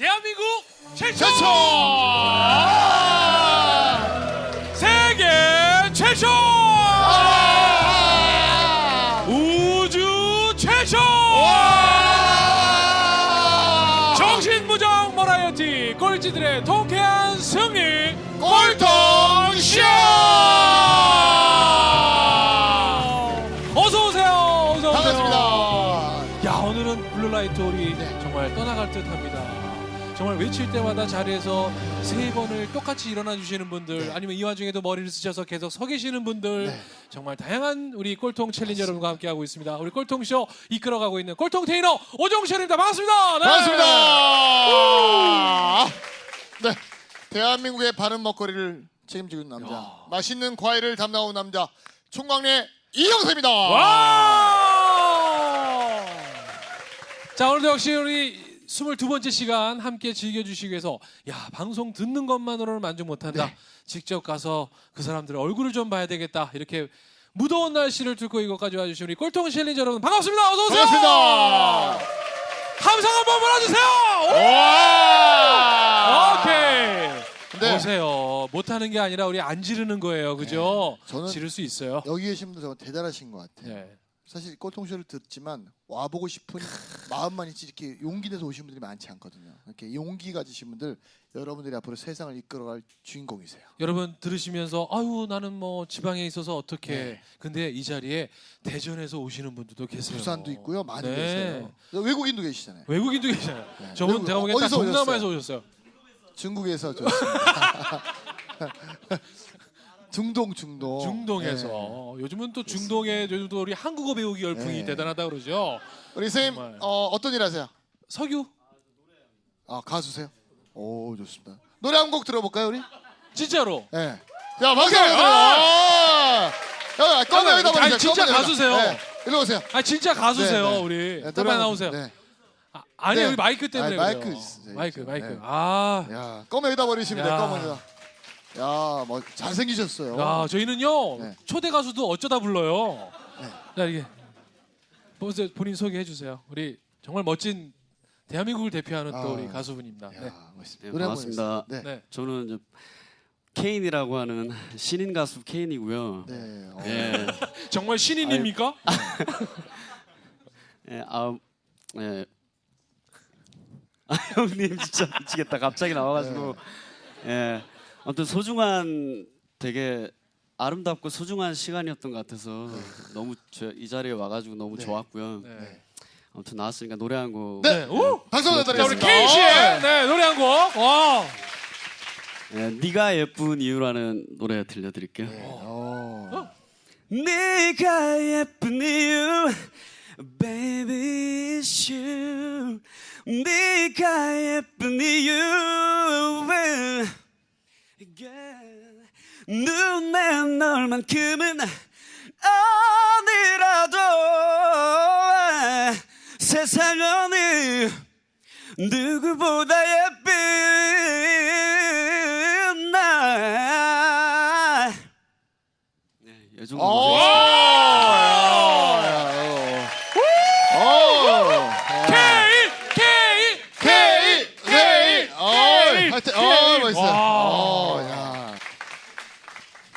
대한민국 최초! 최초! 세계 최초! 우주 최초! 정신무장 버라이어티 꼴찌들의 통쾌한 승리 꼴통쇼! 어서오세요. 어서오세요. 반갑습니다. 야, 오늘은 블루라이트 홀이 정말 떠나갈 듯합니다. 정말 외칠 때마다 자리에서 3번을 똑같이 일어나 주시는 분들, 아니면 이 와중에도 머리를 쓰셔서 계속 서 계시는 분들, 정말 다양한 우리 꼴통 챌린저 여러분과 함께하고 있습니다. 우리 꼴통쇼 이끌어가고 있는 꼴통 테이너 오정철입니다. 반갑습니다. 네. 반갑습니다. 네, 대한민국의 바른 먹거리를 책임지고 있는 남자, 맛있는 과일을 담당하는 남자, 총광래 이영세입니다. 와! 자, 오늘도 역시 우리 22번째 시간 함께 즐겨주시기 위해서, 야, 방송 듣는 것만으로는 만족 못한다. 네. 직접 가서 그 사람들의 얼굴을 좀 봐야 되겠다. 이렇게 무더운 날씨를 뚫고 이것까지 와주신 우리 꼴통 챌린저 여러분 반갑습니다. 어서 오세요. 반갑습니다. 함성 한번 불어주세요. 와! 오케이. 네. 보세요. 못하는 게 아니라 우리 안 지르는 거예요, 그죠? 저는 지를 수 있어요. 여기 계신 분들 정말 대단하신 것 같아요. 네. 사실 꼴통쇼를 듣지만 와보고 싶은 마음만 있지 이렇게 용기 내서 오신 분들이 많지 않거든요. 이렇게 용기 가지신 분들, 여러분들이 앞으로 세상을 이끌어갈 주인공이세요. 여러분 들으시면서 아유 나는 뭐 지방에 있어서 어떻게? 네. 근데 이 자리에 대전에서 오시는 분들도 계세요. 부산도 있고요, 많이 네. 계세요. 외국인도 계시잖아요. 외국인도 계시잖아요. 네. 저분 외국- 제가 보기엔 다 어디서 동남아에서 오셨어요. 중국에서 좋습니다. 중동에서. 중동에서. 요즘은 또 중동에 요즘도 우리 한국어 배우기 열풍이 네. 대단하다 그러죠. 우리 선생님 정말. 어떤 일 하세요? 석유 아, 가수세요? 오, 좋습니다. 노래 한 곡 들어볼까요, 우리? 진짜로. 네. 자, 박수 오케이. 한번 야, 껌 여기다 아니, 버리세요. 진짜 껌 여기다. 가수세요. 네. 일로 오세요. 아 진짜 가수세요. 네, 네. 우리. 네, 빨리 노래 한 나오세요. 곡. 네. 아니 네. 우리 마이크 때문에 아니, 그래요. 마이크 있어요. 마이크. 네. 아. 야, 껌 여기다 버리시면 돼요. 야. 껌 여기다. 야, 뭐 잘생기셨어요. 야, 저희는요 네. 초대 가수도 어쩌다 불러요. 네. 자 이게 보세요. 본인 소개해 주세요. 우리 정말 멋진 대한민국을 대표하는 또 우리 가수분입니다. 네. 야, 멋있습니다. 네, 노래 한번 반갑습니다. 해주세요. 네. 네. 저는 이제 케인이라고 하는 신인 가수 케인이고요. 네. 예, 정말 신인입니까? 예, 예. 형님 진짜 미치겠다. 갑자기 나와가지고, 예, 아무튼 소중한 되게 아름답고 소중한 시간이었던 것 같아서 너무 이 자리에 와가지고 너무 좋았고요. 네. 아무튼 나왔으니까 노래 한 곡. 네. 오! 박수 자, 우리 부탁드리겠습니다. 케인 씨의 네, 노래 한 곡. 와. 예, 네가 예쁜 이유라는 노래 들려드릴게요. 네가 예쁜 이유 Baby it's you 네가 예쁜 이유 Girl, 눈에 널만큼은 어디라도 세상 어느 누구보다 예쁜 나 네, 이 정도 멋있어요. 야.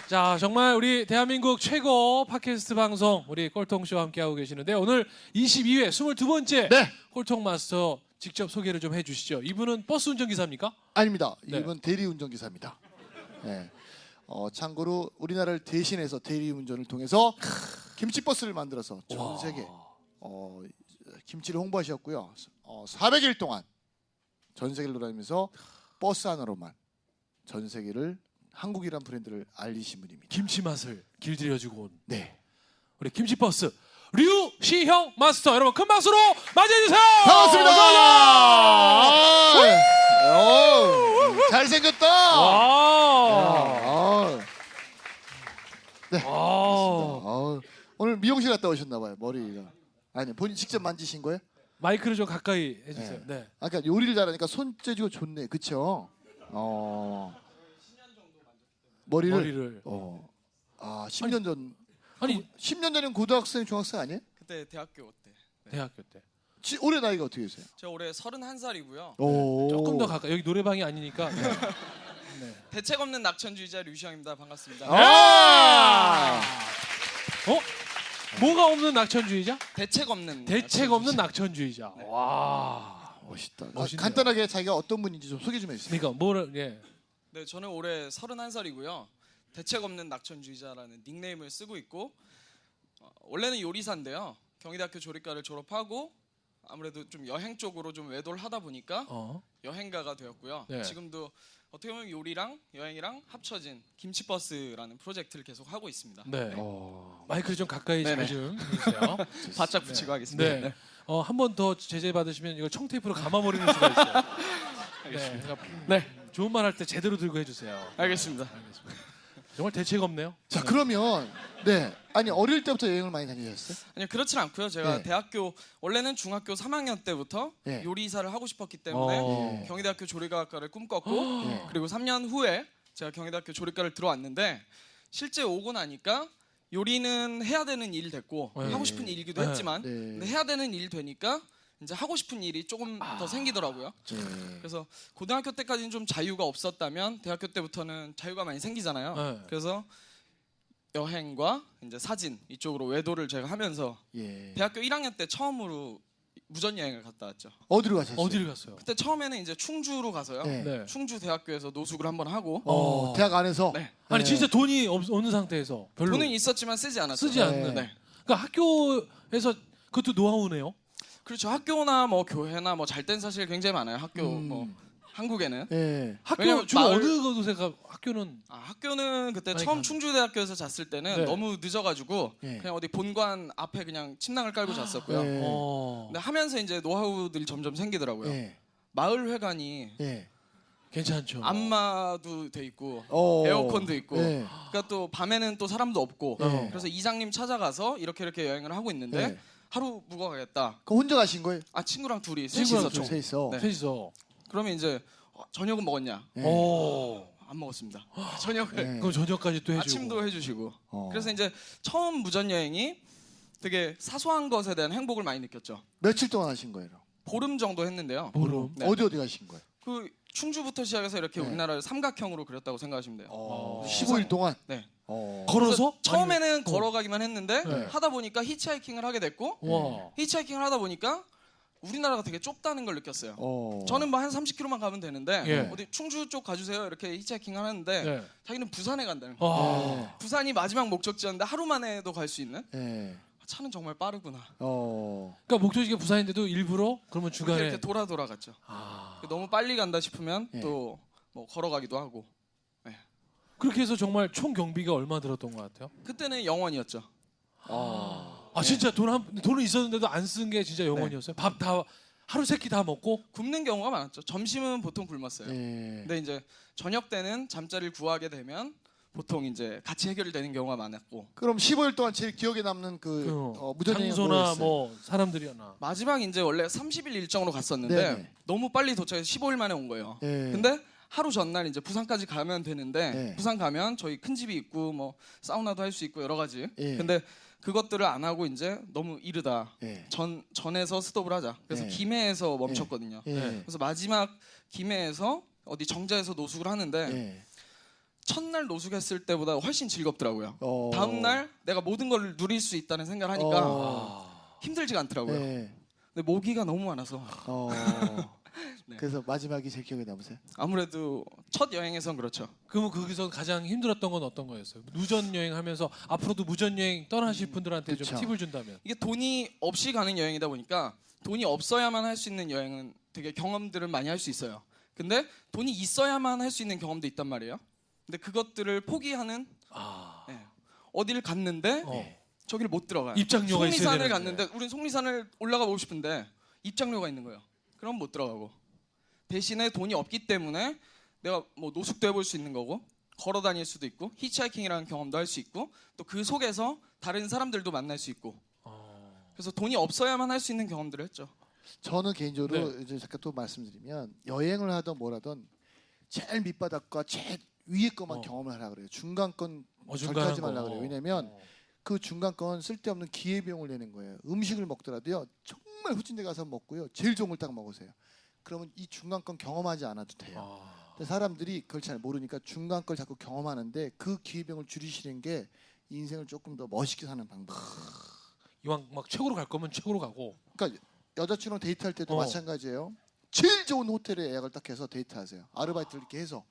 자, 정말 우리 대한민국 최고 팟캐스트 방송 우리 꼴통쇼와 함께하고 계시는데 오늘 22회 22번째 네. 꼴통 마스터 직접 소개를 좀 해주시죠. 이분은 버스 운전기사입니까? 아닙니다. 네. 이분 대리운전기사입니다. 네. 참고로 우리나라를 대신해서 대리운전을 통해서 김치버스를 만들어서 전 세계 김치를 홍보하셨고요. 400일 동안 전 세계를 돌아다니면서 버스 하나로만 전 세계를 한국이란 브랜드를 알리신 분입니다. 김치 맛을 길들여주고 온 네. 우리 김치버스 류시형 마스터 여러분 큰 박수로 맞이해주세요. 반갑습니다. 잘생겼다. 와. 네. 아. 오늘 미용실 갔다 오셨나 봐요. 머리가. 아니, 본인 직접 만지신 거예요? 마이크를 좀 가까이 해주세요. 네. 아까 요리를 잘하니까 손재주가 좋네. 그쵸? 머리를. 10년 전. 아니 10년 전이면 고등학생, 중학생 아니에요? 그때 대학교 때. 대학교 때 올해 나이가 어떻게 되세요? 제가 올해 31살이고요. 오. 조금 더 가까. 여기 노래방이 아니니까. 네. 네. 대책 없는 낙천주의자 류시영입니다. 반갑습니다. 아. 뭐가 없는 낙천주의자? 대책 없는 대책 없는 낙천주의자. 네. 와. 멋있다. 멋있네요. 간단하게 자기가 어떤 분인지 좀 소개 좀 해주세요. 그러니까 뭐를 예. 네, 저는 올해 31살이고요. 대책 없는 낙천주의자라는 닉네임을 쓰고 있고 원래는 요리사인데요. 경희대학교 조리과를 졸업하고 아무래도 좀 여행 쪽으로 좀 외도를 하다 보니까 여행가가 되었고요. 네. 지금도 어떻게 보면 요리랑 여행이랑 합쳐진 김치버스라는 프로젝트를 계속 하고 있습니다. 네. 마이크를 좀 가까이 네네. 잘 좀 해주세요. 바짝 붙이고 하겠습니다. 네. 한 번 더 제재 받으시면 이거 청테이프로 감아버리는 수가 있어요. 네. 그러니까 네. 좋은 말 할 때 제대로 들고 해주세요. 알겠습니다. 알겠습니다. 정말 대책 없네요. 자 그러면 아니 어릴 때부터 여행을 많이 다니셨어요? 아니요, 그렇진 않고요. 제가 네. 대학교 원래는 중학교 3학년 때부터 네. 요리사를 하고 싶었기 때문에 어. 경희대학교 조리과학과를 꿈꿨고 네. 그리고 3년 후에 제가 경희대학교 조리과를 들어왔는데 실제 오고 나니까 요리는 해야 되는 일 됐고 네. 하고 싶은 일이기도 네. 했지만 네. 근데 해야 되는 일 되니까 이제 하고 싶은 일이 조금 더 생기더라고요. 네. 그래서 고등학교 때까지는 좀 자유가 없었다면 대학교 때부터는 자유가 많이 생기잖아요. 네. 그래서 여행과 이제 사진 이쪽으로 외도를 제가 하면서 예. 대학교 1학년 때 처음으로 무전 여행을 갔다 왔죠. 어디로 가셨어요? 어디를 갔어요? 그때 처음에는 이제 충주로 가서요. 네. 네. 충주 대학교에서 노숙을 한번 하고 대학 안에서. 네. 아니 네. 진짜 돈이 없는 상태에서 별로 돈은 있었지만 쓰지 않았어요. 쓰지 않는. 네. 그러니까 학교에서 그것도 노하우네요. 그렇죠. 학교나 뭐 교회나 뭐 잘 땐 사실 굉장히 많아요. 학교 뭐 한국에는. 예. 학교 왜냐면 주로 마을- 어느 곳에가 학교는 학교는 그때 많이 처음 가는- 충주대학교에서 잤을 때는 네. 너무 늦어가지고 예. 그냥 어디 본관 앞에 그냥 침낭을 깔고 잤었고요. 예. 근데 하면서 이제 노하우들이 점점 생기더라고요. 예. 마을 회관이 예. 괜찮죠. 안마도 돼 있고 어. 에어컨도 있고 예. 그러니까 또 밤에는 또 사람도 없고 네. 그래서 이장님 찾아가서 이렇게 여행을 하고 있는데 네. 하루 묵어 가겠다. 그 혼자 가신 거예요? 친구랑 둘이 친구랑 셋이서 총. 세 있어. 네. 셋이서. 그러면 이제 저녁은 먹었냐? 예. 오. 안 먹었습니다. 저녁을 네. 그럼 저녁까지 또 해주고. 아침도 해주시고. 어. 그래서 이제 처음 무전 여행이 되게 사소한 것에 대한 행복을 많이 느꼈죠. 며칠 동안 하신 거예요? 보름 정도 했는데요. 보름. 네. 어디 가신 거예요? 그 충주부터 시작해서 이렇게 네. 우리나라를 삼각형으로 그렸다고 생각하시면 돼요. 15일 동안. 네. 걸어서? 그래서 처음에는 아니면- 걸어가기만 했는데 네. 하다 보니까 히치하이킹을 하게 됐고 와. 히치하이킹을 하다 보니까 우리나라가 되게 좁다는 걸 느꼈어요. 저는 뭐 한 30km만 가면 되는데 예. 어디 충주 쪽 가주세요 이렇게 히치하이킹 하는데 네. 자기는 부산에 간다는 어. 거예요. 와. 부산이 마지막 목적지였는데 하루 만에도 갈 수 있는 예. 차는 정말 빠르구나. 그러니까 목적지가 부산인데도 일부러 그러면 주간에 이렇게 돌아갔죠. 아. 너무 빨리 간다 싶으면 예. 또 뭐 걸어가기도 하고. 그렇게 해서 정말 총 경비가 얼마 들었던 것 같아요? 그때는 영원이었죠. 아 진짜 돈은 있었는데도 안 쓴 게 진짜 영원이었어요? 밥 다 하루 세 끼 다 먹고? 굶는 경우가 많았죠. 점심은 보통 굶었어요. 예. 근데 이제 저녁 때는 잠자리를 구하게 되면 보통 이제 같이 해결되는 경우가 많았고 그럼 15일 동안 제일 기억에 남는 그 무전여행 장소나 뭐였어요? 뭐 사람들이나. 마지막 이제 원래 30일 일정으로 갔었는데 네네. 너무 빨리 도착해서 15일 만에 온 거예요. 예. 근데 하루 전날 이제 부산까지 가면 되는데 네. 부산 가면 저희 큰 집이 있고 뭐 사우나도 할 수 있고 여러 가지. 예. 근데 그것들을 안 하고 이제 너무 이르다. 예. 전에서 스톱을 하자. 그래서 네. 김해에서 멈췄거든요. 예. 네. 그래서 마지막 김해에서 어디 정자에서 노숙을 하는데 예. 첫날 노숙했을 때보다 훨씬 즐겁더라고요. 어. 다음 날 내가 모든 걸 누릴 수 있다는 생각을 하니까 어. 힘들지가 않더라고요. 예. 근데 모기가 너무 많아서 네. 그래서 마지막이 제일 기억에 남으세요? 아무래도 첫 여행에선 그렇죠. 그러면 거기서 가장 힘들었던 건 어떤 거였어요? 무전 여행하면서 앞으로도 무전 여행 떠나실 분들한테 좀 그쵸. 팁을 준다면. 이게 돈이 없이 가는 여행이다 보니까 돈이 없어야만 할 수 있는 여행은 되게 경험들을 많이 할 수 있어요. 근데 돈이 있어야만 할 수 있는 경험도 있단 말이에요. 근데 그것들을 포기하는 네. 어디를 갔는데 저기를 못 들어가요. 입장료가 있어야 속리산을 되는데. 갔는데 우린 속리산을 올라가 보고 싶은데 입장료가 있는 거예요. 그럼 못 들어가고 대신에 돈이 없기 때문에 내가 뭐 노숙도 해볼 수 있는 거고 걸어 다닐 수도 있고 히치하이킹이라는 경험도 할 수 있고 또 그 속에서 다른 사람들도 만날 수 있고 그래서 돈이 없어야만 할 수 있는 경험들을 했죠. 저는 개인적으로 네. 이제 잠깐 또 말씀드리면 여행을 하든 뭐라든 제일 밑바닥과 제일 위에 것만 경험을 하라 그래요. 중간 건 절대 하지 말라 그래요. 왜냐면 그 중간 건 쓸데없는 기회비용을 내는 거예요. 음식을 먹더라도요. 정말 정말 후진대 가서 먹고요. 제일 좋은 걸 딱 먹으세요. 그러면 이 중간 건 경험하지 않아도 돼요. 근데 사람들이 그걸 잘 모르니까 중간 걸 자꾸 경험하는데 그 기회비용을 줄이시는 게 인생을 조금 더 멋있게 사는 방법이에요. 이왕 막 최고로 갈 거면 최고로 가고. 그러니까 여자친구랑 데이트할 때도 어. 마찬가지예요. 제일 좋은 호텔에 예약을 딱 해서 데이트하세요. 아르바이트를 이렇게 해서.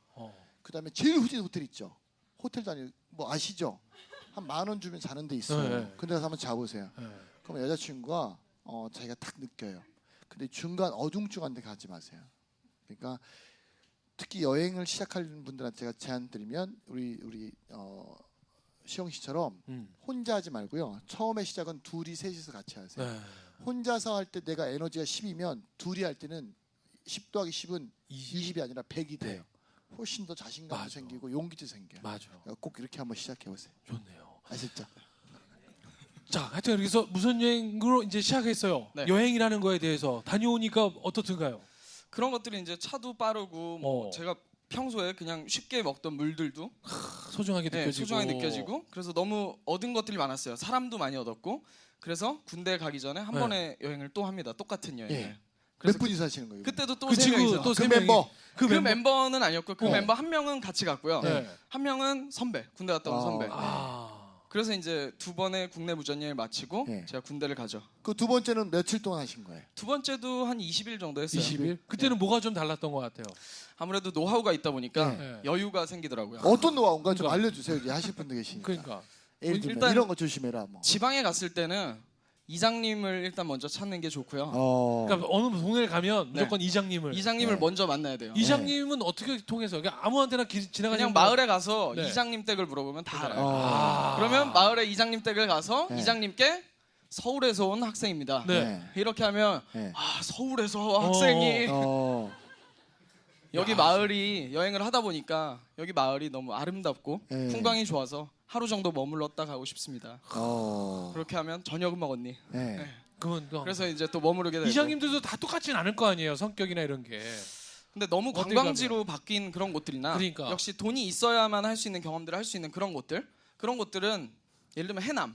그다음에 제일 후진 호텔 있죠. 호텔 다니 뭐 아시죠? 한 10,000원 주면 자는 데 있어요. 네. 근데 가서 한번 자보세요. 그럼 여자친구가 자기가 딱 느껴요. 근데 중간 어중중한 데 가지 마세요. 그러니까 특히 여행을 시작하는 분들한테 제가 제안 드리면 우리 시영 씨처럼 혼자 하지 말고요. 처음에 시작은 둘이 셋이서 같이 하세요. 네. 혼자서 할 때 내가 에너지가 10이면 둘이 할 때는 10 더하기 10은 20이 아니라 100이 돼요. 훨씬 더 자신감도 맞아. 생기고 용기도 생겨요. 맞아. 꼭 이렇게 한번 시작해 보세요. 좋네요. 아셨죠? 자, 하여튼 여기서 무슨 여행으로 이제 시작했어요. 네. 여행이라는 거에 대해서 다녀오니까 어떻든가요? 그런 것들이 이제 차도 빠르고 뭐 제가 평소에 그냥 쉽게 먹던 물들도 소중하게 네, 느껴지고. 소중하게 느껴지고 그래서 너무 얻은 것들이 많았어요. 사람도 많이 얻었고 그래서 군대 가기 전에 한 네. 번에 여행을 또 합니다. 똑같은 여행을. 예. 그래서 몇 분이서 하시는 거예요? 그때도 또 그 세 친구 명이서 또 그 세 명이. 멤버. 그 멤버는 아니었고 그 어. 멤버 한 명은 같이 갔고요. 네. 한 명은 선배, 군대 갔다 온 선배. 아. 그래서 이제 두 번의 국내 무전여행을 마치고 네. 제가 군대를 가죠. 그 두 번째는 며칠 동안 하신 거예요? 두 번째도 한 20일 정도 했어요. 20일? 그때는 뭐가 좀 달랐던 것 같아요. 아무래도 노하우가 있다 보니까 네. 여유가 생기더라고요. 어떤 노하우인가 좀 그러니까. 알려주세요. 이제 하실 분들 계시니까. 그러니까. 예를 들면 일단 이런 거 조심해라. 뭐. 지방에 갔을 때는 이장님을 일단 먼저 찾는 게 좋고요. 그러니까 어느 동네를 가면 네. 무조건 이장님을. 이장님을 네. 먼저 만나야 돼요. 이장님은 어떻게 통해서? 그러니까 아무한테나 지나가는 그냥 마을에 가서 네. 이장님 댁을 물어보면 다 알아요. 아. 그러면 마을에 이장님 댁을 가서 네. 이장님께 서울에서 온 학생입니다. 네. 이렇게 하면 네. 아 서울에서 학생이 여기 마을이 여행을 하다 보니까 여기 마을이 너무 아름답고 네. 풍광이 좋아서 하루 정도 머물렀다 가고 싶습니다. 그렇게 하면 저녁은 먹었니? 네. 그러면 또 그래서 이제 또 머무르게 되고. 이장님들도 다 똑같진 않을 거 아니에요. 성격이나 이런 게. 근데 너무 어딜 관광지로 바뀐 그런 곳들이나 그러니까. 역시 돈이 있어야만 할 수 있는 경험들을 할 수 있는 그런 곳들 그런 곳들은 예를 들면 해남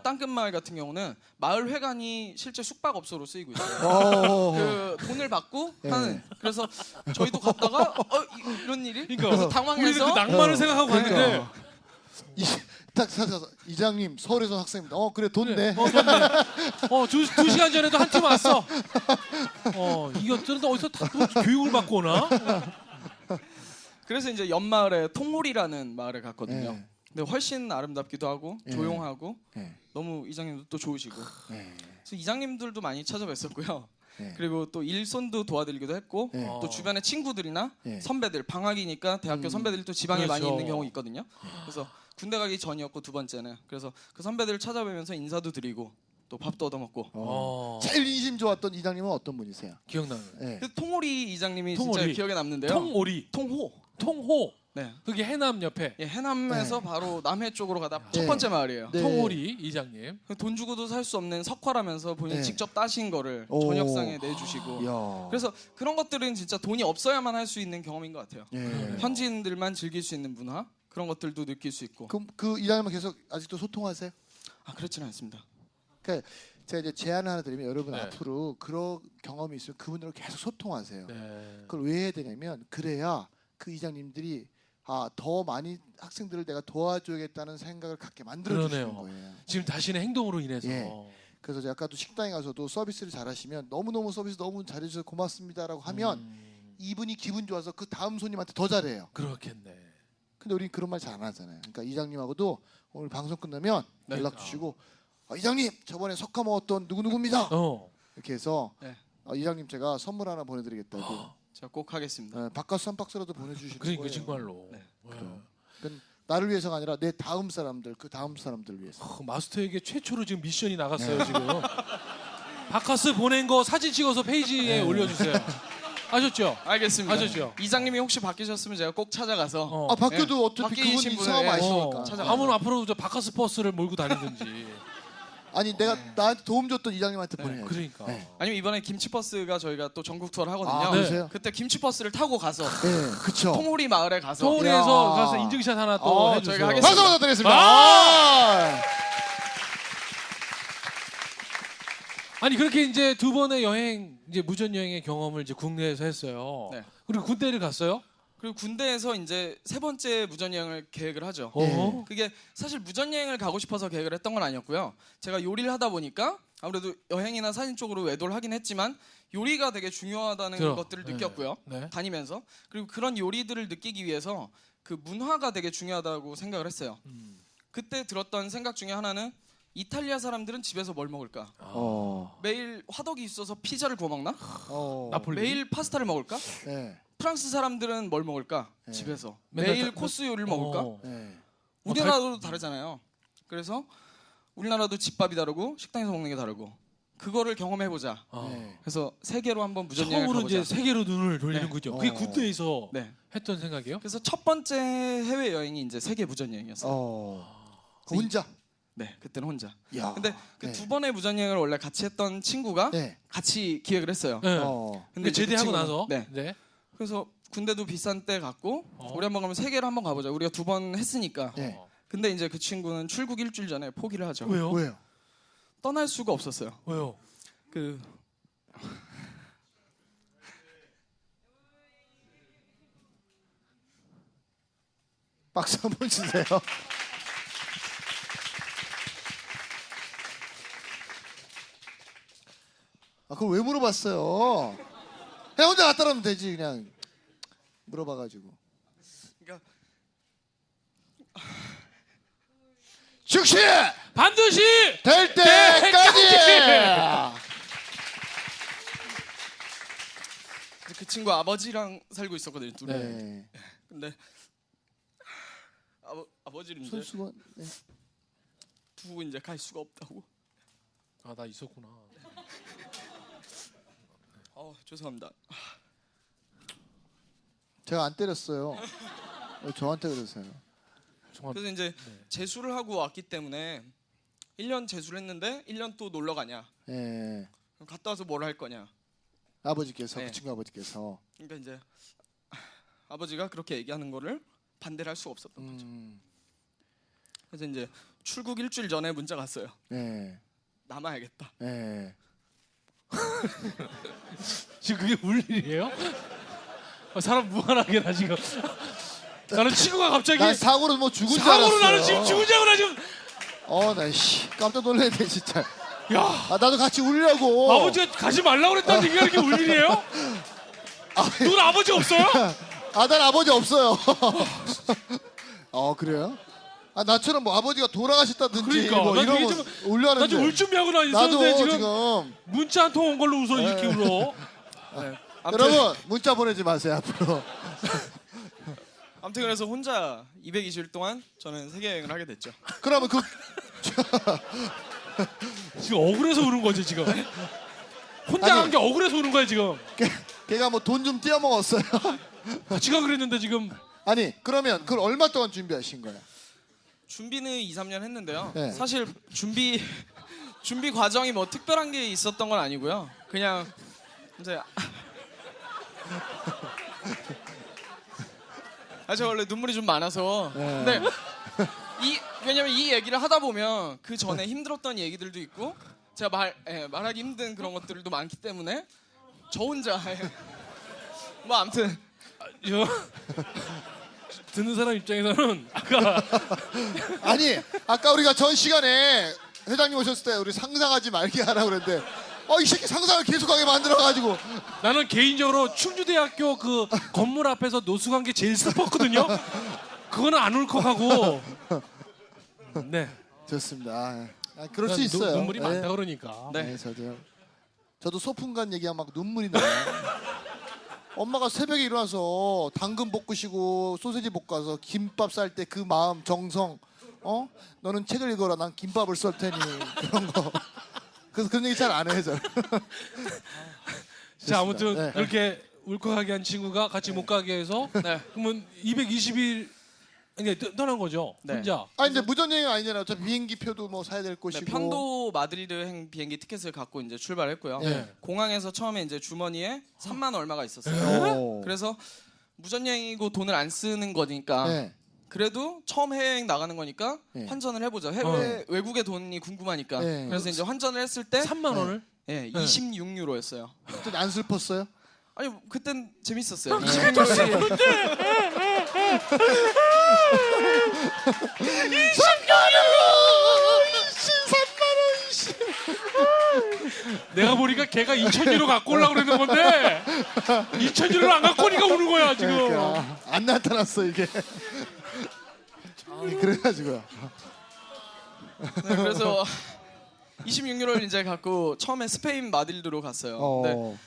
땅끝마을 같은 경우는 마을 회관이 실제 숙박업소로 쓰이고 있어요. 그 돈을 받고 네. 하는 그래서 저희도 갔다가 이런 일이 그러니까 그래서 우리는 그 당황해서 낭만을 생각하고 그러니까. 갔는데 딱 찾아서 이장님 서울에서 학생입니다. 그래 돈 내. 좋네. 두 시간 전에도 한 팀 왔어. 이것들은 어디서 다 또 교육을 받고 오나? 그래서 이제 옆마을에 통홀이라는 마을에 갔거든요. 네. 근데 훨씬 아름답기도 하고 네. 조용하고 네. 너무 이장님도 또 좋으시고 네. 그래서 이장님들도 많이 찾아뵀었고요. 네. 그리고 또 일손도 도와드리기도 했고 네. 또 주변의 친구들이나 네. 선배들 방학이니까 대학교 선배들이 또 지방에 많이 그렇죠. 있는 경우 있거든요. 그래서 군대 가기 전이었고 두 번째는 그래서 그 선배들을 찾아뵈면서 인사도 드리고 또 밥도 얻어먹고 제일 인심 좋았던 이장님은 어떤 분이세요? 기억나는. 네. 그 통오리 이장님이 진짜 통오리. 기억에 남는데요. 통오리, 통호. 네. 그게 해남 옆에 예, 해남에서 네. 바로 남해 쪽으로 가다 네. 첫 번째 마을이에요. 네. 통오리 이장님. 돈 주고도 살 수 없는 석화라면서 본인 네. 직접 따신 거를 오. 저녁상에 내주시고 이야. 그래서 그런 것들은 진짜 돈이 없어야만 할 수 있는 경험인 것 같아요. 예. 현지인들만 즐길 수 있는 문화 그런 것들도 느낄 수 있고. 그럼 그 이장님은 계속 아직도 소통하세요? 아 그렇지는 않습니다. 그러니까 제가 이제 제안을 하나 드리면 여러분 네. 앞으로 그런 경험이 있으면 그분들과 계속 소통하세요. 네. 그걸 왜 해야 되냐면 그래야 그 이장님들이 더 많이 학생들을 내가 도와줘야겠다는 생각을 갖게 만들어 주시는 그러네요. 거예요. 지금 자신의 행동으로 인해서. 예. 그래서 제가 아까도 식당에 가서도 서비스를 잘하시면 너무너무 서비스 너무 잘해주셔서 고맙습니다라고 하면 이분이 기분 좋아서 그 다음 손님한테 더 잘해요. 그렇겠네. 근데 우린 그런 말 잘 안 하잖아요. 그러니까 이장님하고도 오늘 방송 끝나면 네. 연락 주시고 이장님 저번에 석화 먹었던 누구누구입니다. 이렇게 해서 네. 이장님 제가 선물 하나 보내드리겠다고 제가 꼭 하겠습니다. 바카스 한 박스라도 보내주시는 그러니까 거예요. 정말로. 네. 그건 나를 위해서가 아니라 내 다음 사람들 그 다음 사람들 위해서. 마스터에게 최초로 지금 미션이 나갔어요 지금. 바카스 보낸 거 사진 찍어서 페이지에 올려주세요. 아셨죠? 알겠습니다. 아셨죠? 이장님이 혹시 바뀌셨으면 제가 꼭 찾아가서 바뀌어도 어차피 바뀌신 그분이 분을, 성함 예. 아시니까. 찾아가요. 아무는 앞으로 저 바카스 버스를 몰고 다니든지. 아니 내가 나한테 도움 줬던 이장님한테 보내야지. 그러니까. 네. 아니면 이번에 김치버스가 저희가 또 전국 투어를 하거든요. 아, 네. 그러세요? 그때 김치버스를 타고 가서 네, 그쵸. 통호리 마을에 가서 서울에서 야. 가서 인증샷 하나 또 해주세요. 저희가 하겠습니다. 박수 부탁드리겠습니다. 아니 그렇게 이제 두 번의 여행 이제 무전 여행의 경험을 이제 국내에서 했어요. 네. 그리고 군대를 갔어요? 그리고 군대에서 이제 세 번째 무전 여행을 계획을 하죠. 어? 그게 사실 무전 여행을 가고 싶어서 계획을 했던 건 아니었고요. 제가 요리를 하다 보니까 아무래도 여행이나 사진 쪽으로 외도를 하긴 했지만 요리가 되게 중요하다는 그럼. 것들을 네. 느꼈고요. 네. 다니면서 그리고 그런 요리들을 느끼기 위해서 그 문화가 되게 중요하다고 생각을 했어요. 그때 들었던 생각 중에 하나는 이탈리아 사람들은 집에서 뭘 먹을까? 매일 화덕이 있어서 피자를 구워 먹나? 나폴리. 매일 파스타를 먹을까? 네. 프랑스 사람들은 뭘 먹을까? 네. 집에서 맨날 매일 다- 코스 요리를 먹을까? 어. 네. 우리나라도 다르잖아요. 그래서 우리나라도 집밥이 다르고 식당에서 먹는 게 다르고 그거를 경험해 보자. 어. 네. 그래서 세계로 한번 무전 여행을 처음으로 가보자. 이제 세계로 눈을 돌리는군요. 네. 그게 어. 군대에서 네. 했던 생각이에요? 그래서 첫 번째 해외 여행이 이제 세계 무전 여행이었어요. 혼자. 네, 그때는 혼자. 야. 근데 그 네. 두 번의 무전 여행을 원래 같이 했던 친구가 네. 같이 기획을 했어요. 네. 근데 이제 그 제대하고 친구는- 나서 네. 네. 그래서 군대도 비싼 때 갔고 어. 우리 한번 가면 세계로 한번 가보자. 우리가 두 번 했으니까. 네. 근데 이제 그 친구는 출국 일주일 전에 포기를 하죠. 왜요? 왜요? 떠날 수가 없었어요. 왜요? 그 박수 한번 주세요. 그걸 왜 물어봤어요? 그냥 혼자 갔다 오면 되지 그냥 물어봐가지고. 그러니까 즉시 반드시 될 때까지. 그 친구 아버지랑 살고 있었거든요. 둘이. 네. 근데 아버지를 이제 손수건. 네. 두고 이제 갈 수가 없다고. 아 나 있었구나. 죄송합니다. 제가 안 때렸어요. 저한테 그러세요. 정말 그래서 이제 재수를 하고 왔기 때문에 1년 재수를 했는데 1년 또 놀러 가냐? 네. 그럼 갔다 와서 뭘 할 거냐? 아버지께서 네. 그 친구 아버지께서. 그러니까 이제 아버지가 그렇게 얘기하는 거를 반대를 할 수가 없었던 거죠. 그래서 이제 출국 일주일 전에 문자가 왔어요. 네. 남아야겠다. 네. 지금 그게 울 일이에요? 사람 무한하게 나 지금. 나는 친구가 갑자기 난 사고로 뭐 죽은 줄 알았어. 사고로 나는 지금 죽은 줄 알고 나 지금. 나 깜짝 놀랐네 진짜. 야 나도 같이 울려고. 아버지가 가지 말라고 그랬다는 얘기가 이렇게 울 일이에요? 누군 아버지 없어요? 난 아버지 없어요. 그래요? 나처럼 뭐 아버지가 돌아가셨다든지 그러니까, 뭐 난 이러면 되게 울려하는데. 나 지금 울 준비하고 나 나도 있었는데 지금 지금. 문자 한 통 온 걸로 웃어 이렇게 울어. 아무튼, 여러분 문자 보내지 마세요 앞으로. 아무튼 그래서 혼자 220일 동안 저는 세계 여행을 하게 됐죠. 그러면 지금 억울해서 우는 거지 지금. 혼자 아니. 간 게 억울해서 우는 거야 지금. 걔가 뭐 돈 좀 떼어먹었어요. 같이 가 그랬는데 지금. 아니 그러면 그걸 얼마 동안 준비하신 거야? 준비는 2, 3년 했는데요. 네. 사실 준비 과정이 뭐 특별한 게 있었던 건 아니고요. 그냥 이제 제가 원래 눈물이 좀 많아서. 근데 왜냐면 이 얘기를 하다 보면 그 전에 힘들었던 얘기들도 있고 제가 말하기 힘든 그런 것들도 많기 때문에 저 혼자 뭐 아무튼 이거 듣는 사람 입장에서는 아까 아니 아까 우리가 전 시간에 회장님 오셨을 때 우리 상상하지 말게 하라고 그랬는데 이 새끼 상상을 계속하게 만들어가지고. 나는 개인적으로 충주대학교 그 건물 앞에서 노숙한 게 제일 슬펐거든요. 그거는 안 울컥하고. 네. 좋습니다. 그럴 수 있어요. 눈물이 네. 많다 그러니까. 네, 저도 소풍간 얘기하면 막 눈물이 나요. 엄마가 새벽에 일어나서 당근 볶으시고 소세지 볶아서 김밥 쌀 때 그 마음 정성. 너는 책을 읽어라. 난 김밥을 썰 테니 그런 거. 그래서 그런 얘기 잘 안 해요. 저는. 자 아무튼 네. 그렇게 울컥하게 한 친구가 같이 못 가게 해서 네. 그러면 220일 이제 떠난 거죠. 네. 혼자. 근데 무전 여행 아니잖아요. 어차피 비행기 표도 뭐 사야 될 곳이고. 편도 마드리드행 비행기 티켓을 갖고 이제 출발했고요. 네. 공항에서 처음에 이제 주머니에 3만 얼마가 있었어요. 오. 그래서 무전 여행이고 돈을 안 쓰는 거니까 네. 그래도 처음 해외여행 나가는 거니까 네. 환전을 해보자. 외국의 돈이 궁금하니까. 네. 그래서 이제 환전을 했을 때 3만 원을? 예, 네. 26유로였어요. 그때 안 슬펐어요? 아니 그땐 재밌었어요. 네. 26유로. 내가 보니까 걔가 2,000유로 갖고 오려고 그러는 건데 2,000유로를 안 갖고 오니까 우는 거야 지금. 그러니까 안 나타났어 이게. 그래가지고요. 네, 그래서 26유로를 이제 갖고 처음에 스페인 마드리드로 갔어요. 근데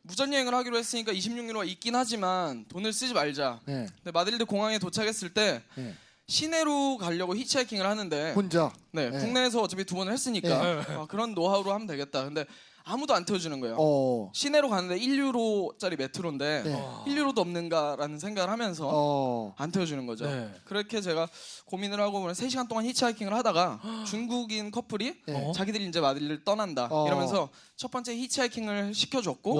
무전 여행을 하기로 했으니까 26유로가 있긴 하지만 돈을 쓰지 말자. 네. 근데 마드리드 공항에 도착했을 때 네. 시내로 가려고 히치하이킹을 하는데 혼자. 네, 네. 국내에서 어차피 2번을 했으니까 그런 노하우로 하면 되겠다. 근데 아무도 안 태워주는 거예요. 시내로 가는데 1유로짜리 메트로인데 네. 1유로도 없는가라는 생각을 하면서 안 태워주는 거죠. 네. 그렇게 제가 고민을 하고 3시간 동안 히치하이킹을 하다가 중국인 커플이 네. 자기들이 이제 마드리드를 떠난다 이러면서 첫 번째 히치하이킹을 시켜줬고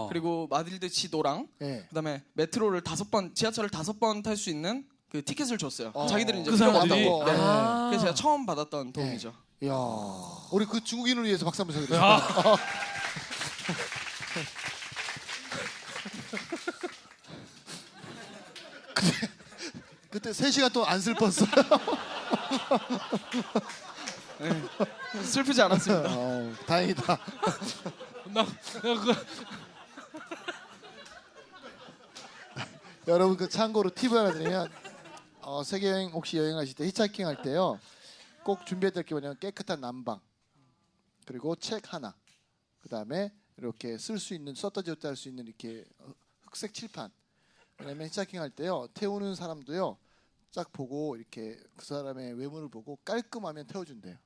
와. 그리고 마드리드 지도랑 네. 그다음에 메트로를 5번 지하철을 5번 탈 수 있는 그 티켓을 줬어요. 자기들은 이제 그 필요가 사람들이? 없다고. 네. 아. 그래서 제가 처음 받았던 도움이죠. 이야, 우리 그 중국인을 위해서 박수 한번 쳐드려요. 아. 그때 3시간 동안 안 슬펐어요. 슬프지 않았습니다. 다행이다. 나 그, 여러분 그 참고로 팁 하나 드리면 세계 여행 혹시 여행하실 때 히치하이킹 할 때요 꼭 준비해야 될 게 뭐냐면 깨끗한 난방 그리고 책 하나 그 다음에 이렇게 쓸 수 있는 썼다 지웠다 할 수 있는 이렇게 흑색 칠판. 왜냐면 히치하이킹 할 때요 태우는 사람도요 쫙 보고 이렇게 그 사람의 외모를 보고 깔끔하면 태워준대요.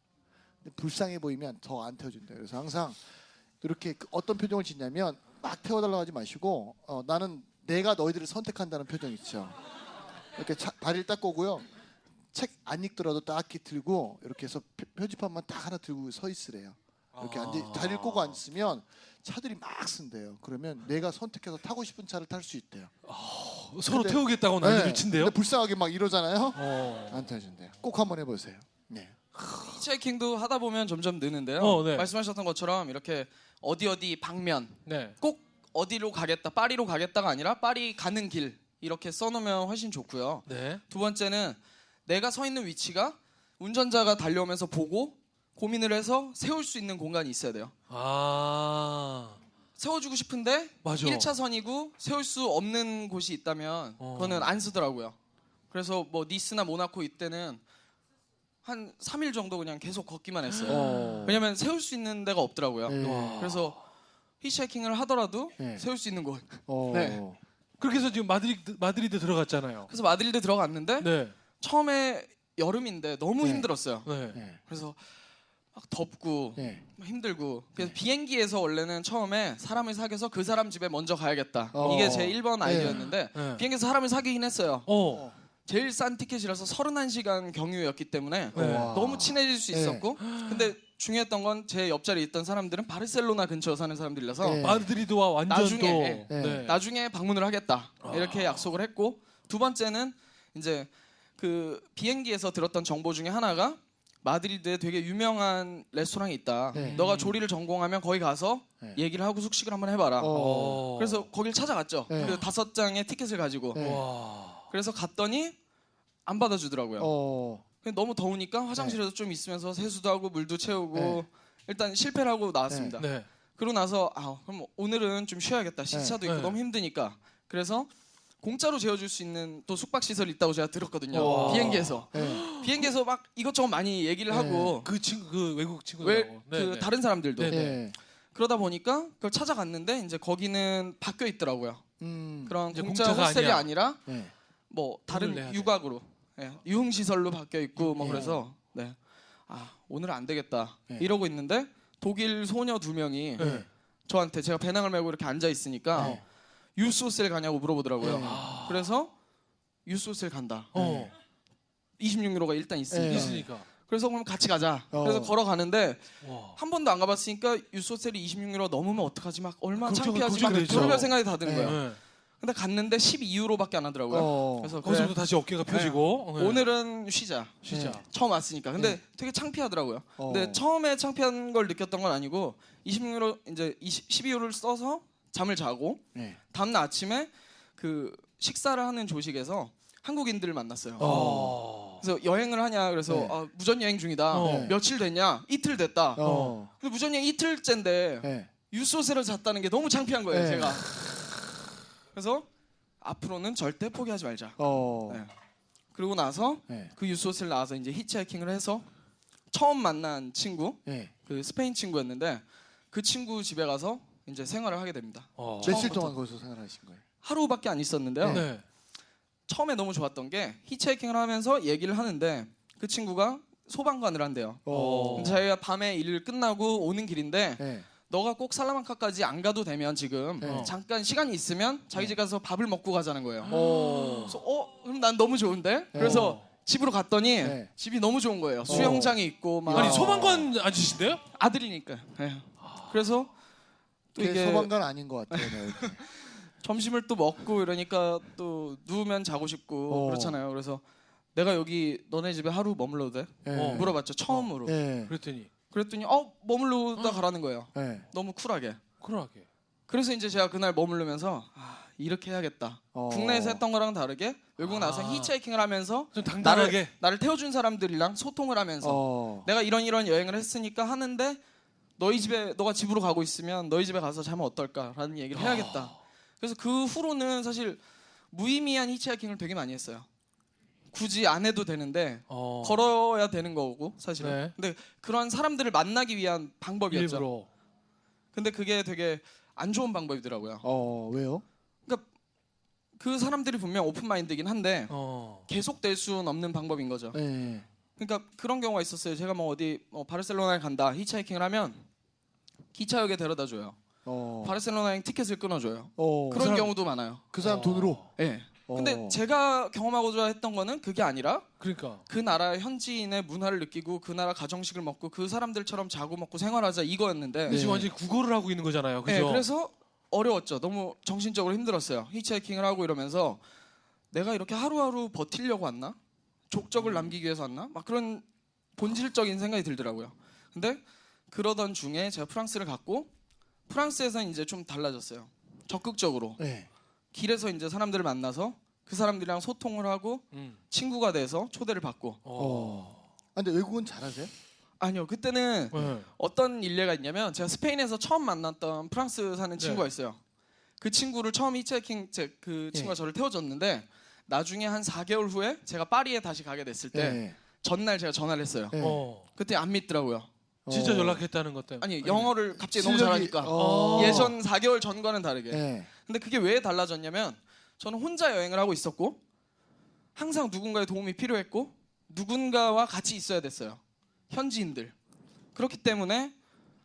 근데 불쌍해 보이면 더 안 태워준대요. 그래서 항상 이렇게 어떤 표정을 짓냐면 막 태워달라고 하지 마시고 나는 내가 너희들을 선택한다는 표정 있죠. 이렇게 다리를 딱 꼬고요. 책 안 읽더라도 딱 이렇게 들고 이렇게 해서 표지판만 딱 하나 들고 서 있으래요. 이렇게 다리를 꼬고 앉으면 차들이 막 쓴대요. 그러면 내가 선택해서 타고 싶은 차를 탈 수 있대요. 서로 근데- 태우겠다고 난리를 친대요. 근데 불쌍하게 막 이러잖아요. 어. 안 태워준대요. 꼭 한번 해보세요. 네. 히치하이킹도 하다 보면 점점 느는데요. 네. 말씀하셨던 것처럼 이렇게 어디 방면 네. 꼭 어디로 가겠다, 파리로 가겠다가 아니라 파리 가는 길 이렇게 써놓으면 훨씬 좋고요. 네. 두 번째는 내가 서 있는 위치가 운전자가 달려오면서 보고 고민을 해서 세울 수 있는 공간이 있어야 돼요. 아. 세워주고 싶은데 맞아. 1차선이고 세울 수 없는 곳이 있다면 그거는 안 쓰더라고요. 그래서 뭐 니스나 모나코 이때는 한 3일 정도 그냥 계속 걷기만 했어요. 왜냐면 세울 수 있는 데가 없더라고요. 네. 그래서 히치하이킹을 하더라도 네. 세울 수 있는 곳. 어. 네. 그렇게 해서 지금 마드리드 들어갔잖아요. 그래서 마드리드 들어갔는데 네. 처음에 여름인데 너무 네. 힘들었어요. 네. 네. 그래서 막 덥고 네. 막 힘들고 그래서 비행기에서 원래는 처음에 사람을 사귀어서 그 사람 집에 먼저 가야겠다. 이게 제 1번 아이디어였는데 네. 비행기에서 사람을 사귀긴 했어요. 어. 제일 싼 티켓이라서 31시간 경유였기 때문에 네. 너무 친해질 수 네. 있었고 근데 중요했던 건 제 옆자리에 있던 사람들은 바르셀로나 근처 사는 사람들이라서 네. 마드리드와 완전 나중에, 또 네. 나중에 방문을 하겠다 이렇게 약속을 했고 두 번째는 이제 그 비행기에서 들었던 정보 중에 하나가 마드리드에 되게 유명한 레스토랑이 있다. 네. 너가 조리를 전공하면 거기 가서 네. 얘기를 하고 숙식을 한번 해봐라. 어. 그래서 거길 찾아갔죠. 네. 그 5장의 티켓을 가지고. 네. 와. 그래서 갔더니 안 받아주더라고요. 근데 너무 더우니까 화장실에서 좀 있으면서 세수도 하고 물도 채우고 네. 일단 실패를 하고 나왔습니다. 네. 그러고 나서 그럼 오늘은 좀 쉬어야겠다. 시차도 있고 네. 너무 힘드니까. 그래서 공짜로 재워줄 수 있는 또 숙박 시설이 있다고 제가 들었거든요. 와. 비행기에서. 네. 비행기에서 막 이것저것 많이 얘기를 네. 하고 그 외국 친구들. 왜 그 다른 사람들도 네. 네. 그러다 보니까 그걸 찾아갔는데 이제 거기는 바뀌어 있더라고요. 그런 이제 공짜 공짜가 호스텔이 아니야. 아니라 네. 뭐 돈을 내야 다른 돼. 유곽으로 유흥 시설로 바뀌어 있고 뭐 네. 그래서 오늘 안 되겠다 네. 이러고 있는데 독일 소녀 2명이 네. 저한테 제가 배낭을 메고 이렇게 앉아 있으니까 네. 유스 호스텔 가냐고 물어보더라고요. 네. 그래서 유스 호스텔 간다. 어. 26유로가 일단 있으니까. 네. 있으니까. 그래서 그럼 같이 가자. 그래서 어. 걸어가는데 와. 한 번도 안 가봤으니까 유스 호스텔이 26유로 넘으면 어떡하지? 막 얼마나 걱정- 창피하지? 막 걱정되죠. 별별 생각이 다 드는 네. 거예요. 네. 근데 갔는데 12유로밖에 안 하더라고요. 그래서 그래, 거기서부터 다시 어깨가 펴지고 네. 오늘은 쉬자. 쉬자. 처음 왔으니까. 근데 되게 창피하더라고요. 근데 처음에 창피한 걸 느꼈던 건 아니고 20유로 이제 12유로를 써서 잠을 자고 네. 다음날 아침에 그 식사를 하는 조식에서 한국인들을 만났어요. 그래서 여행을 하냐 그래서 네. 아, 무전 여행 중이다. 네. 며칠 됐냐? 이틀 됐다. 어. 근데 무전 여행 이틀째인데 네. 유소세를 잤다는 게 너무 창피한 거예요, 네. 제가. 그래서 앞으로는 절대 포기하지 말자. 어. 네. 그러고 나서 네. 그 유소스를 나와서 이제 히치하이킹을 해서 처음 만난 친구, 네. 그 스페인 친구였는데 그 친구 집에 가서 이제 생활을 하게 됩니다. 며칠 처음부터. 동안 거기서 생활하신 거예요? 하루밖에 안 있었는데요. 네. 처음에 너무 좋았던 게 히치하이킹을 하면서 얘기를 하는데 그 친구가 소방관을 한대요. 자기가 밤에 일 끝나고 오는 길인데 네. 너가 꼭 살라만카까지 안 가도 되면 지금 네. 잠깐 시간이 있으면 자기 집 가서 밥을 먹고 가자는 거예요. 어. 그래서 그럼 난 너무 좋은데? 그래서 집으로 갔더니 네. 집이 너무 좋은 거예요. 수영장이 있고 막 아니 소방관 아저씨인데요? 아들이니까. 네. 그래서 또 그게 이게 소방관 아닌 것 같아요. 네. 점심을 또 먹고 이러니까 또 누우면 자고 싶고 그렇잖아요. 그래서 내가 여기 너네 집에 하루 머물러도 돼? 네. 물어봤죠. 처음으로. 네. 그랬더니 머물러다 가라는 거예요. 네. 너무 쿨하게. 쿨하게. 그래서 이제 제가 그날 머물면서 이렇게 해야겠다. 국내에서 했던 거랑 다르게 외국 나서 히치하이킹을 하면서 좀 당당하게. 나를 태워준 사람들이랑 소통을 하면서 내가 이런 여행을 했으니까 하는데 너가 집으로 가고 있으면 너희 집에 가서 자면 어떨까라는 얘기를 해야겠다. 그래서 그 후로는 사실 무의미한 히치하이킹을 되게 많이 했어요. 굳이 안 해도 되는데 걸어야 되는 거고 사실은. 네. 근데 그런 사람들을 만나기 위한 방법이었죠. 일부러. 근데 그게 되게 안 좋은 방법이더라고요. 왜요? 그 사람들이 분명 오픈 마인드긴 한데 어. 계속 될 수는 없는 방법인 거죠. 네. 그러니까 그런 경우가 있었어요. 제가 뭐 어디 바르셀로나에 간다 히치하이킹을 하면 기차역에 데려다 줘요. 바르셀로나행 티켓을 끊어줘요. 그런 사람, 경우도 많아요. 그 사람 돈으로. 예. 근데 제가 경험하고자 했던 거는 그게 아니라 그러니까. 그 나라 현지인의 문화를 느끼고 그 나라 가정식을 먹고 그 사람들처럼 자고 먹고 생활하자 이거였는데 근데 지금 완전히 국어를 하고 있는 거잖아요. 그죠? 네, 그래서 어려웠죠. 너무 정신적으로 힘들었어요. 히치하이킹을 하고 이러면서 내가 이렇게 하루하루 버티려고 왔나? 족적을 남기기 위해서 왔나? 막 그런 본질적인 생각이 들더라고요. 근데 그러던 중에 제가 프랑스를 갔고 프랑스에서 이제 좀 달라졌어요. 적극적으로. 네. 길에서 이제 사람들을 만나서 그 사람들이랑 소통을 하고 친구가 돼서 초대를 받고. 근데 외국은 잘하세요? 아니요, 그때는 네. 어떤 일례가 있냐면 제가 스페인에서 처음 만났던 프랑스 사는 친구가 네. 있어요. 그 친구를 처음 히치하이킹 그 친구가 저를 태워줬는데 나중에 한 4개월 후에 제가 파리에 다시 가게 됐을 때 네. 전날 제가 전화를 했어요. 네. 그때 안 믿더라고요. 진짜 연락했다는 것 때문에. 아니 영어를 갑자기 너무 실력이- 잘하니까 어. 예전 4개월 전과는 다르게. 네. 근데 그게 왜 달라졌냐면 저는 혼자 여행을 하고 있었고 항상 누군가의 도움이 필요했고 누군가와 같이 있어야 됐어요. 현지인들. 그렇기 때문에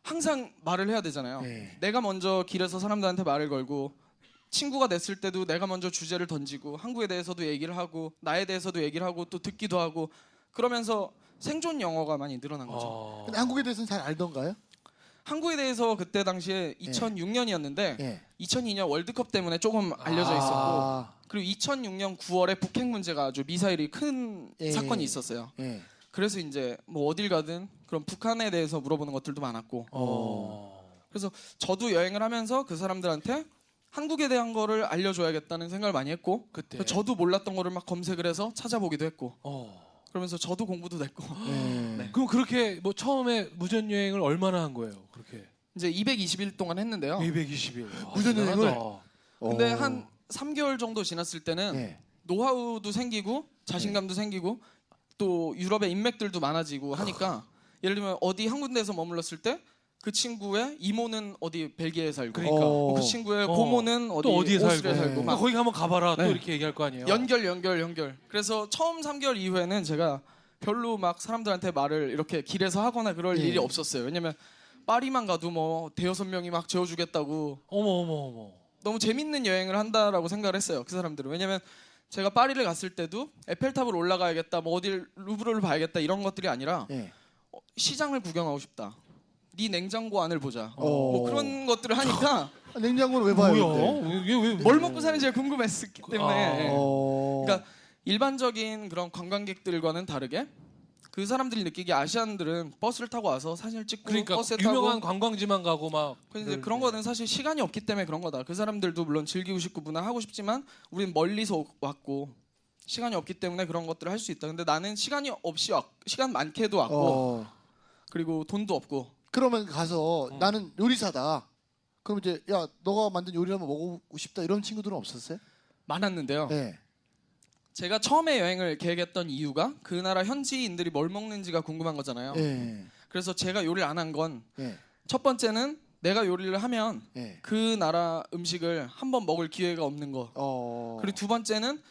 항상 말을 해야 되잖아요. 네. 내가 먼저 길에서 사람들한테 말을 걸고 친구가 됐을 때도 내가 먼저 주제를 던지고 한국에 대해서도 얘기를 하고 나에 대해서도 얘기를 하고 또 듣기도 하고 그러면서 생존 영어가 많이 늘어난 거죠. 근데 한국에 대해서는 잘 알던가요? 한국에 대해서 그때 당시에 2006년이었는데 네. 2002년 월드컵 때문에 조금 알려져 있었고 그리고 2006년 9월에 북핵 문제가 아주 미사일이 큰 예. 사건이 있었어요. 네. 그래서 이제 뭐 어딜 가든 그런 북한에 대해서 물어보는 것들도 많았고 그래서 저도 여행을 하면서 그 사람들한테 한국에 대한 거를 알려줘야겠다는 생각을 많이 했고 그때. 저도 몰랐던 거를 막 검색을 해서 찾아보기도 했고 어. 그러면서 저도 공부도 됐고 네. 그럼 그렇게 뭐 처음에 무전 여행을 얼마나 한 거예요? 그렇게. 이제 220일 동안 했는데요. 220일. 무전 여행을? 근데 한 3개월 정도 지났을 때는 네. 노하우도 생기고 자신감도 생기고 또 유럽의 인맥들도 많아지고 하니까 예를 들면 어디 한 군데에서 머물렀을 때 그 친구의 이모는 어디 벨기에에 살고 그러니까. 그 친구의 고모는 어디 또 어디에 오스트리아에 살고. 살고 또 막 거기 한번 가봐라. 네. 또 이렇게 얘기할 거 아니에요. 연결. 그래서 처음 3개월 이후에는 제가 별로 막 사람들한테 말을 이렇게 길에서 하거나 그럴 예. 일이 없었어요. 왜냐면 파리만 가도 뭐 대여섯 명이 막 재워주겠다고 어머. 너무 재밌는 여행을 한다라고 생각을 했어요. 그 사람들은. 왜냐면 제가 파리를 갔을 때도 에펠탑을 올라가야겠다, 뭐 어딜 루브르를 봐야겠다 이런 것들이 아니라 네. 시장을 구경하고 싶다. 네 냉장고 안을 보자. 어. 뭐 그런 것들을 하니까 냉장고를 왜 봐요? 근데? 뭐야? 이게 왜? 뭘 먹고 사는지가 궁금했기 때문에. 어. 그러니까 일반적인 그런 관광객들과는 다르게 그 사람들이 느끼기에 아시안들은 버스를 타고 와서 사진을 찍고 그러니까 버스에 유명한 타고 관광지만 가고 막. 근데 그런 거는 사실 시간이 없기 때문에 그런 거다. 그 사람들도 물론 즐기고 싶고 문화하고 싶지만 우리는 멀리서 왔고 시간이 없기 때문에 그런 것들을 할 수 있다. 근데 나는 시간이 없이 시간 많게도 왔고 어. 그리고 돈도 없고. 그러면 가서 나는 요리사다. 그럼 이제 야 너가 만든 요리 한번 먹어보고 싶다 이런 친구들은 없었어요? 많았는데요. 네. 제가 처음에 여행을 계획했던 이유가 그 나라 현지인들이 뭘 먹는지가 궁금한 거잖아요. 네. 그래서 제가 요리를 안 한 건 첫 네. 번째는 내가 요리를 하면 네. 그 나라 음식을 한번 먹을 기회가 없는 거. 어. 그리고 두 번째는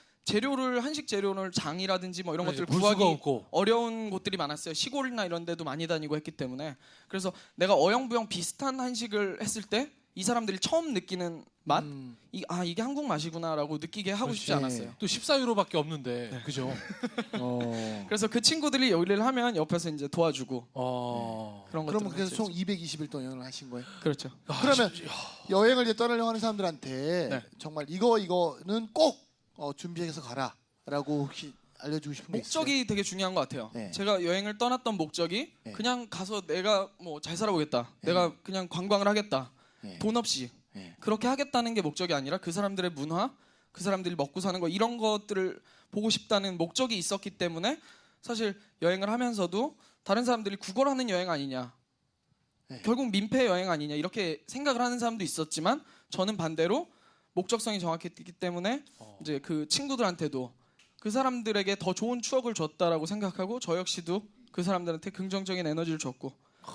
한식 재료를 장이라든지 뭐 이런 것들을 볼 수가 구하기 없고. 어려운 곳들이 많았어요. 시골이나 이런 데도 많이 다니고 했기 때문에. 그래서 내가 어영부영 비슷한 한식을 했을 때 이 사람들이 처음 느끼는 맛? 이게 한국 맛이구나라고 느끼게 하고 싶지 그렇지. 않았어요. 또 14유로밖에 없는데. 네. 그죠? 어. 그래서 그 친구들이 요리를 하면 옆에서 이제 도와주고 어. 그런 것들. 그러면 그래서 총 220일 동안 여행을 하신 거예요? 그렇죠. 그러면 여행을 이제 떠나려고 하는 사람들한테 네. 정말 이거는 꼭 준비해서 가라라고 혹시 알려주고 싶은 게 있어요? 목적이 되게 중요한 것 같아요. 네. 제가 여행을 떠났던 목적이 네. 그냥 가서 내가 뭐 잘 살아보겠다. 네. 내가 그냥 관광을 하겠다. 네. 돈 없이 네. 그렇게 하겠다는 게 목적이 아니라 그 사람들의 문화, 그 사람들이 먹고 사는 거 이런 것들을 보고 싶다는 목적이 있었기 때문에 사실 여행을 하면서도 다른 사람들이 구걸하는 여행 아니냐, 네. 결국 민폐 여행 아니냐 이렇게 생각을 하는 사람도 있었지만 저는 반대로 목적성이 정확했기 때문에 이제 그 친구들한테도 그 사람들에게 더 좋은 추억을 줬다라고 생각하고 저 역시도 그 사람들한테 긍정적인 에너지를 줬고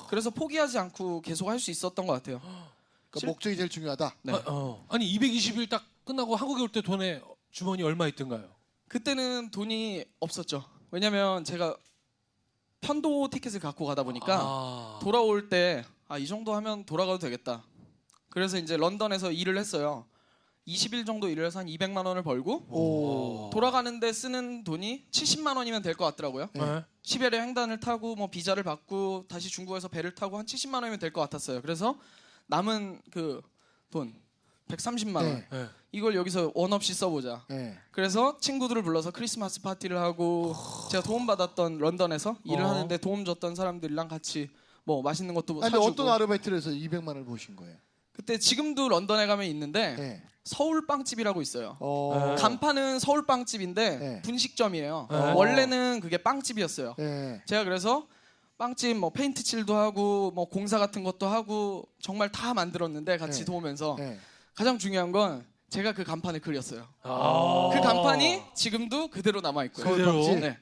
그래서 포기하지 않고 계속 할 수 있었던 것 같아요. 그러니까 목적이 제일 중요하다. 네. 아니 220일 딱 끝나고 한국에 올 때 돈에 주머니 얼마 있던가요? 그때는 돈이 없었죠. 왜냐면 제가 편도 티켓을 갖고 가다 보니까 돌아올 때 이 정도 하면 돌아가도 되겠다. 그래서 이제 런던에서 일을 했어요. 20일 정도 일을 해서 한 200만 원을 벌고 오. 돌아가는데 쓰는 돈이 70만 원이면 될 것 같더라고요. 네. 시베리아 횡단을 타고 뭐 비자를 받고 다시 중국에서 배를 타고 한 70만 원이면 될 것 같았어요. 그래서 남은 그 돈 130만 원 네. 네. 이걸 여기서 원 없이 써보자. 네. 그래서 친구들을 불러서 크리스마스 파티를 하고 제가 도움받았던 런던에서 일을 하는데 도움 줬던 사람들이랑 같이 뭐 맛있는 것도 아니 사주고. 어떤 아르바이트를 해서 200만 원을 보신 거예요? 그때 지금도 런던에 가면 있는데 네. 서울 빵집이라고 있어요. 어. 간판은 서울 빵집인데 네. 분식점이에요. 네. 원래는 그게 빵집이었어요. 네. 제가 그래서 빵집 뭐 페인트 칠도 하고 뭐 공사 같은 것도 하고 정말 다 만들었는데 같이 네. 도우면서 네. 가장 중요한 건 제가 그 간판을 그렸어요. 아. 그 간판이 지금도 그대로 남아 있고요. 서울 그대로? 빵집? 네.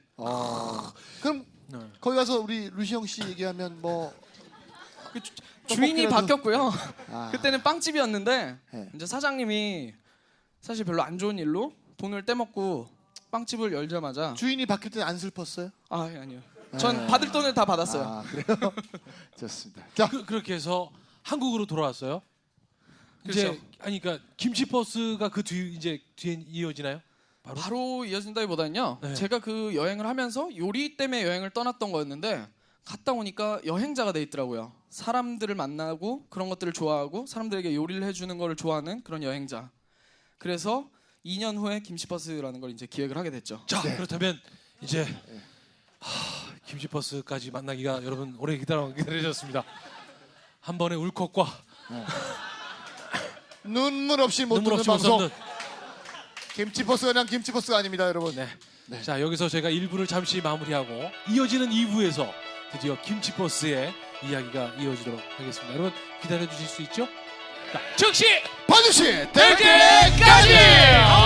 그럼 네. 거기 가서 우리 루시영 씨 얘기하면 뭐 그 주인이 떡볶이라도- 바뀌었고요. 아. 그때는 빵집이었는데 네. 이제 사장님이 사실 별로 안 좋은 일로 돈을 떼먹고 빵집을 열자마자 주인이 바뀔 때 안 슬펐어요? 아니요. 전 받을 돈을 다 받았어요. 아 그래요? 좋습니다. 자, 그렇게 해서 한국으로 돌아왔어요. 이제 그렇죠. 아니 그러니까 김치 버스가 그 뒤에 이어지나요? 바로 이어진다기보다는요. 네. 제가 그 여행을 하면서 요리 때문에 여행을 떠났던 거였는데 갔다 오니까 여행자가 돼 있더라고요. 사람들을 만나고 그런 것들을 좋아하고 사람들에게 요리를 해주는 거를 좋아하는 그런 여행자. 그래서 2년 후에 김치버스라는 걸 이제 기획을 하게 됐죠. 자 그렇다면 이제 김치 버스까지 만나기가 여러분 오래 기다리셨습니다. 한 번의 울컥과 눈물 없이 못 눈물 듣는 없이 못 방송. 섭는. 김치버스가 그냥 김치버스가 아닙니다, 여러분. 네. 자 여기서 저희가 1부를 잠시 마무리하고 이어지는 2부에서 드디어 김치 버스의 이야기가 이어지도록 하겠습니다. 여러분 기다려 주실 수 있죠? 자, 즉시 반드시 될 때까지!